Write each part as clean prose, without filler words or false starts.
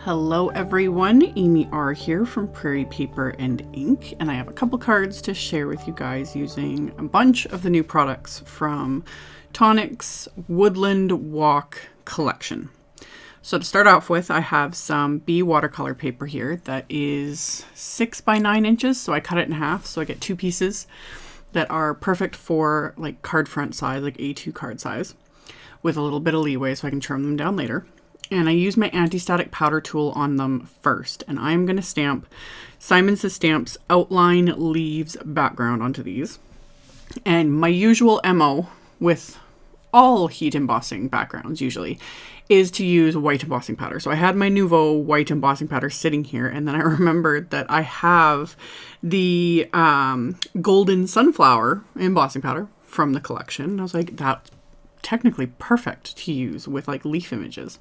Hello everyone, AmyR here from Prairie Paper and Ink, and I have a couple cards to share with you guys using a bunch of the new products from Tonic's Woodland Walk collection. So to start off with, I have some B watercolor paper here that is 6 by 9 inches, so I cut it in half, so I get two pieces that are perfect for like card front size, like A2 card size, with a little bit of leeway so I can trim them down later. And I use my anti-static powder tool on them first. And I'm going to stamp Simon Says Stamp's outline leaves background onto these. And my usual MO with all heat embossing backgrounds usually is to use white embossing powder. So I had my Nuvo white embossing powder sitting here. And then I remembered that I have the golden sunflower embossing powder from the collection. And I was like, that's technically perfect to use with like leaf images.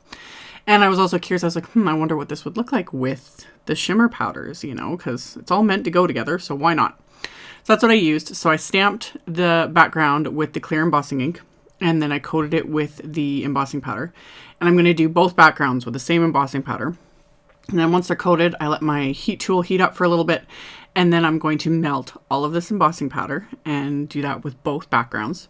And I was also curious, I was like, I wonder what this would look like with the shimmer powders, you know, because it's all meant to go together, so why not? So that's what I used. So I stamped the background with the clear embossing ink, and then I coated it with the embossing powder. And I'm going to do both backgrounds with the same embossing powder. And then once they're coated, I let my heat tool heat up for a little bit, and then I'm going to melt all of this embossing powder and do that with both backgrounds.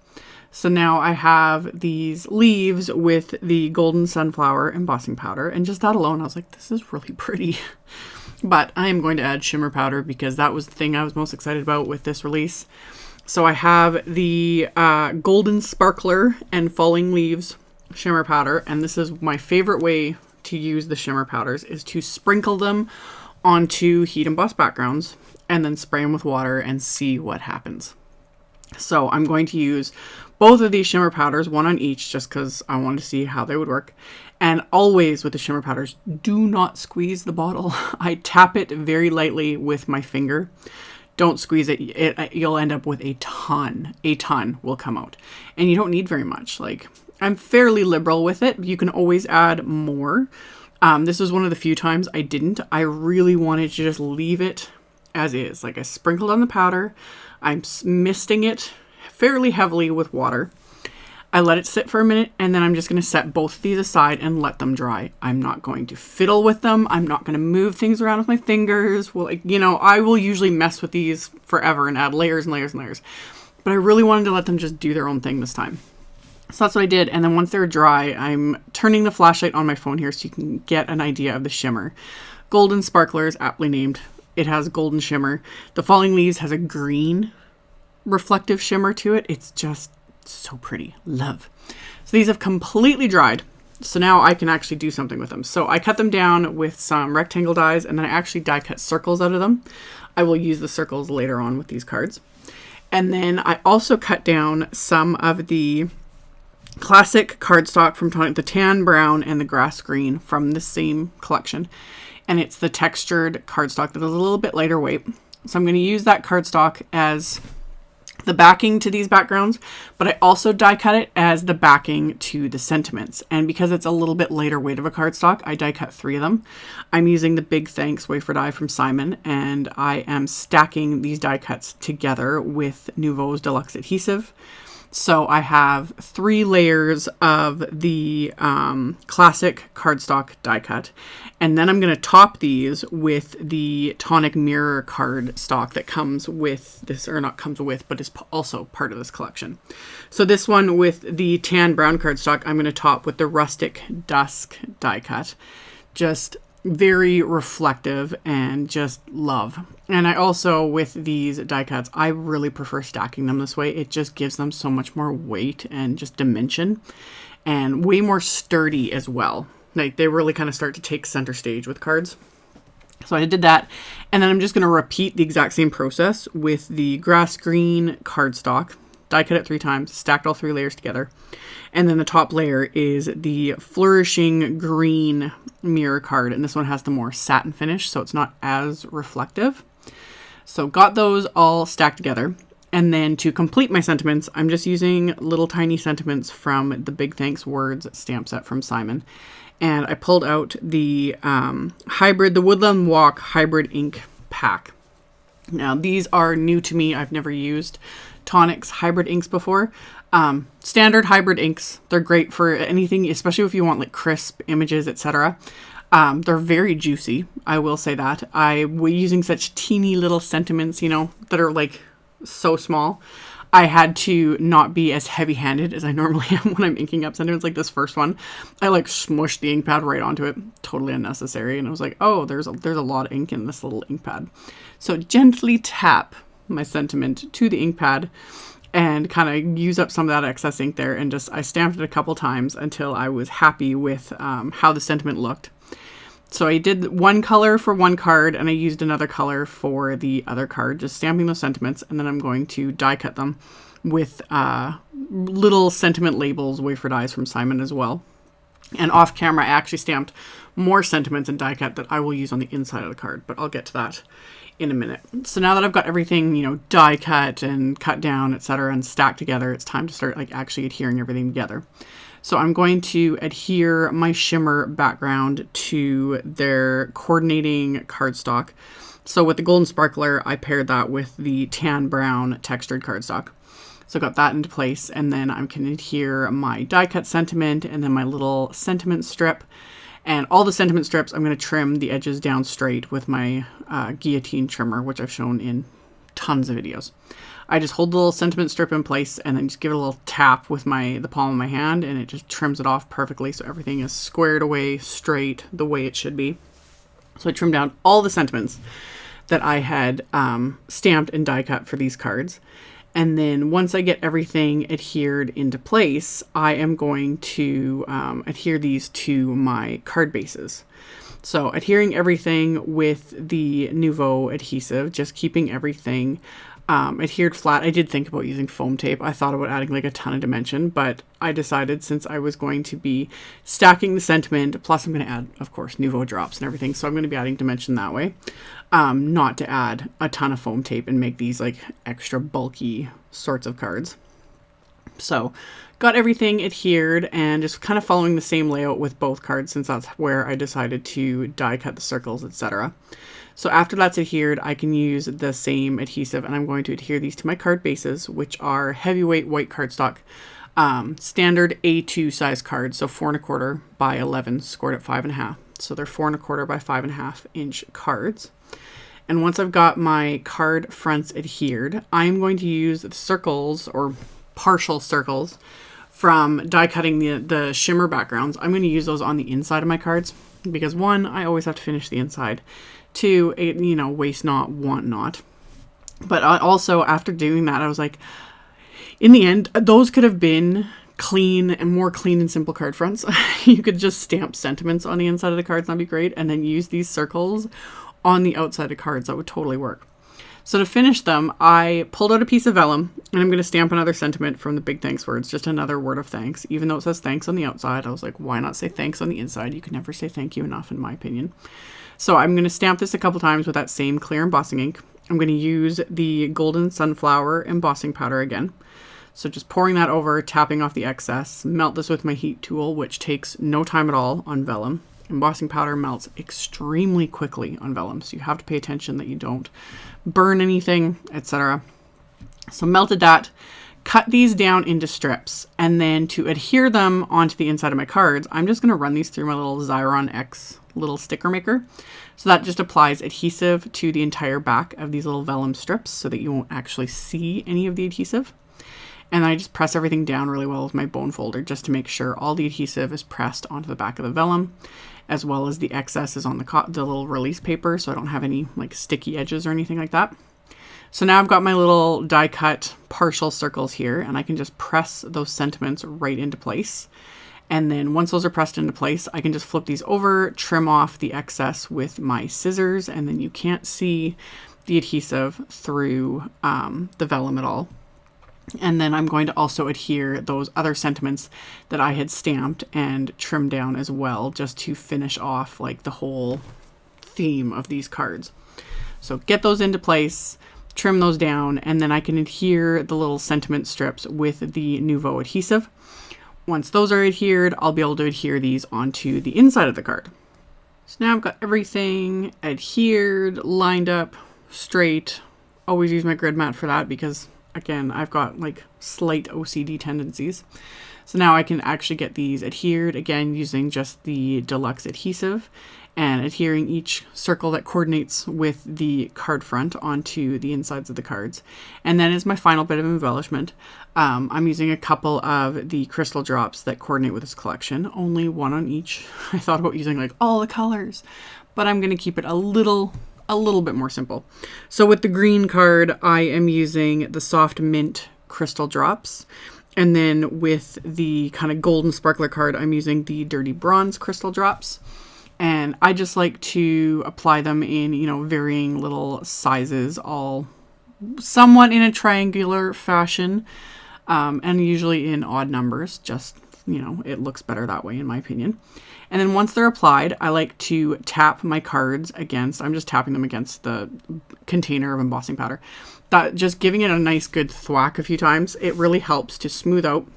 So now I have these leaves with the golden sunflower embossing powder, and just that alone, I was like, this is really pretty. But I am going to add shimmer powder because that was the thing I was most excited about with this release. So I have the golden sparkler and falling leaves shimmer powder, and this is my favorite way to use the shimmer powders, is to sprinkle them onto heat embossed backgrounds and then spray them with water and see what happens. So I'm going to use both of these shimmer powders, one on each, just because I wanted to see how they would work. And always with the shimmer powders, do not squeeze the bottle. I tap it very lightly with my finger. Don't squeeze it. You'll end up with a ton will come out. And you don't need very much. Like, I'm fairly liberal with it. You can always add more. This was one of the few times I didn't. I really wanted to just leave it as is. Like, I sprinkled on the powder. I'm misting it fairly heavily with water. I let it sit for a minute, and then I'm just going to set both of these aside and let them dry. I'm not going to fiddle with them. I'm not going to move things around with my fingers. Well, like, you know, I will usually mess with these forever and add layers and layers and layers. But I really wanted to let them just do their own thing this time. So that's what I did. And then once they're dry, I'm turning the flashlight on my phone here so you can get an idea of the shimmer. Golden Sparkler is aptly named. It has golden shimmer. The Falling Leaves has a green reflective shimmer to it. It's just so pretty. Love. So these have completely dried. So now I can actually do something with them. So I cut them down with some rectangle dies, and then I actually die cut circles out of them. I will use the circles later on with these cards. And then I also cut down some of the classic cardstock from Tonic, the tan brown and the grass green from the same collection. And it's the textured cardstock that is a little bit lighter weight. So I'm going to use that cardstock as the backing to these backgrounds, but I also die cut it as the backing to the sentiments. And because it's a little bit lighter weight of a cardstock, I die cut 3 of them. I'm using the Big Thanks Wafer die from Simon, and I am stacking these die cuts together with Nuvo's Deluxe Adhesive. So I have 3 layers of the classic cardstock die cut. And then I'm going to top these with the Tonic mirror cardstock that comes with this, or not comes with, but is also part of this collection. So this one with the tan brown cardstock, I'm going to top with the Rustic Dusk die cut. Just very reflective and just love. And I also, with these die cuts, I really prefer stacking them this way. It just gives them so much more weight and just dimension, and way more sturdy as well. Like, they really kind of start to take center stage with cards. So I did that, and then I'm just going to repeat the exact same process with the grass green cardstock. Die cut it 3 times, stacked all 3 layers together. And then the top layer is the Flourishing green mirror card. And this one has the more satin finish, so it's not as reflective. So got those all stacked together. And then to complete my sentiments, I'm just using little tiny sentiments from the Big Thanks Words stamp set from Simon. And I pulled out the the Woodland Walk hybrid ink pack. Now, these are new to me. I've never used Tonic's hybrid inks before. Standard hybrid inks, they're great for anything, especially if you want like crisp images, etc. They're very juicy, I will say that. I was using such teeny little sentiments, you know, that are like so small. I had to not be as heavy-handed as I normally am when I'm inking up sentiments. Like this first one, I like smushed the ink pad right onto it. Totally unnecessary. And I was like, oh, there's a lot of ink in this little ink pad. So gently tap my sentiment to the ink pad and kind of use up some of that excess ink there. And just, I stamped it a couple times until I was happy with how the sentiment looked. So I did one color for one card and I used another color for the other card, just stamping those sentiments. And then I'm going to die cut them with little sentiment labels, wafer dies from Simon as well. And off camera, I actually stamped more sentiments and die cut that I will use on the inside of the card, but I'll get to that in a minute. So now that I've got everything, you know, die cut and cut down, etc., and stacked together, it's time to start like actually adhering everything together. So I'm going to adhere my shimmer background to their coordinating cardstock. So with the golden sparkler, I paired that with the tan brown textured cardstock. So I got that into place, and then I can adhere my die cut sentiment and then my little sentiment strip. And all the sentiment strips, I'm going to trim the edges down straight with my guillotine trimmer, which I've shown in tons of videos. I just hold the little sentiment strip in place and then just give it a little tap with the palm of my hand, and it just trims it off perfectly so everything is squared away straight the way it should be. So I trimmed down all the sentiments that I had stamped and die cut for these cards. And then once I get everything adhered into place, I am going to adhere these to my card bases. So adhering everything with the Nuvo adhesive, just keeping everything adhered flat. I did think about using foam tape. I thought about adding like a ton of dimension, but I decided since I was going to be stacking the sentiment, plus I'm going to add, of course, Nuvo drops and everything, so I'm going to be adding dimension that way, not to add a ton of foam tape and make these like extra bulky sorts of cards. So got everything adhered and just kind of following the same layout with both cards, since that's where I decided to die cut the circles, etc. So after that's adhered, I can use the same adhesive, and I'm going to adhere these to my card bases, which are heavyweight white cardstock, standard A2 size cards, so 4 1/4 by 11, scored at 5.5. So they're 4 1/4 by 5.5 inch cards. And once I've got my card fronts adhered, I'm going to use the circles or partial circles from die cutting the shimmer backgrounds. I'm going to use those on the inside of my cards because, one, I always have to finish the inside. Two, you know, waste not, want not. But also after doing that, I was like, in the end, those could have been clean and simple card fronts. You could just stamp sentiments on the inside of the cards, that'd be great, and then use these circles on the outside of cards. That would totally work. So to finish them, I pulled out a piece of vellum, and I'm going to stamp another sentiment from the big thanks words, just another word of thanks. Even though it says thanks on the outside, I was like, why not say thanks on the inside? You can never say thank you enough, in my opinion. So I'm going to stamp this a couple times with that same clear embossing ink. I'm going to use the golden sunflower embossing powder again. So just pouring that over, tapping off the excess, melt this with my heat tool, which takes no time at all on vellum. Embossing powder melts extremely quickly on vellum, so you have to pay attention that you don't burn anything, etc. So melted that, cut these down into strips, and then to adhere them onto the inside of my cards, I'm just going to run these through my little Xyron X little sticker maker. So that just applies adhesive to the entire back of these little vellum strips so that you won't actually see any of the adhesive. And I just press everything down really well with my bone folder just to make sure all the adhesive is pressed onto the back of the vellum, as well as the excess is on the little release paper, so I don't have any like sticky edges or anything like that. So now I've got my little die cut partial circles here, and I can just press those sentiments right into place. And then once those are pressed into place, I can just flip these over, trim off the excess with my scissors, and then you can't see the adhesive through the vellum at all. And then I'm going to also adhere those other sentiments that I had stamped and trimmed down as well, just to finish off like the whole theme of these cards. So get those into place, trim those down, and then I can adhere the little sentiment strips with the Nuvo adhesive. Once those are adhered, I'll be able to adhere these onto the inside of the card. So now I've got everything adhered, lined up, straight. Always use my grid mat for that because, again, I've got like slight OCD tendencies. So now I can actually get these adhered, again using just the deluxe adhesive and adhering each circle that coordinates with the card front onto the insides of the cards. And then as my final bit of embellishment, I'm using a couple of the crystal drops that coordinate with this collection, only one on each. I thought about using like all the colors, but I'm going to keep it a little bit more simple. So with the green card, I am using the soft mint crystal drops. And then with the kind of golden sparkler card, I'm using the dirty bronze crystal drops. And I just like to apply them in, you know, varying little sizes, all somewhat in a triangular fashion, and usually in odd numbers. Just, you know, it looks better that way in my opinion. And then once they're applied, I like to tap my cards against, I'm just tapping them against the container of embossing powder. That just giving it a nice good thwack a few times, it really helps to smooth out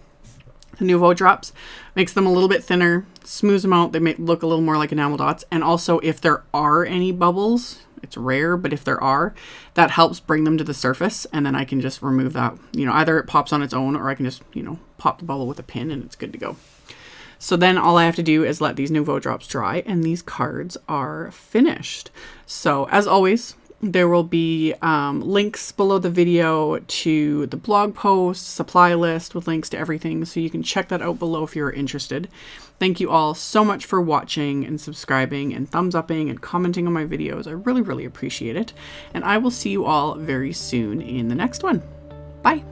the Nuvo drops, makes them a little bit thinner, smooths them out, they may look a little more like enamel dots. And also if there are any bubbles, it's rare, but if there are, that helps bring them to the surface, and then I can just remove that. You know, either it pops on its own or I can just, you know, pop the bubble with a pin and it's good to go. So then all I have to do is let these Nuvo drops dry and these cards are finished. So as always, there will be links below the video to the blog post, supply list with links to everything, so you can check that out below if you're interested. Thank you all so much for watching and subscribing and thumbs upping and commenting on my videos. I really appreciate it. And I will see you all very soon in the next one. Bye.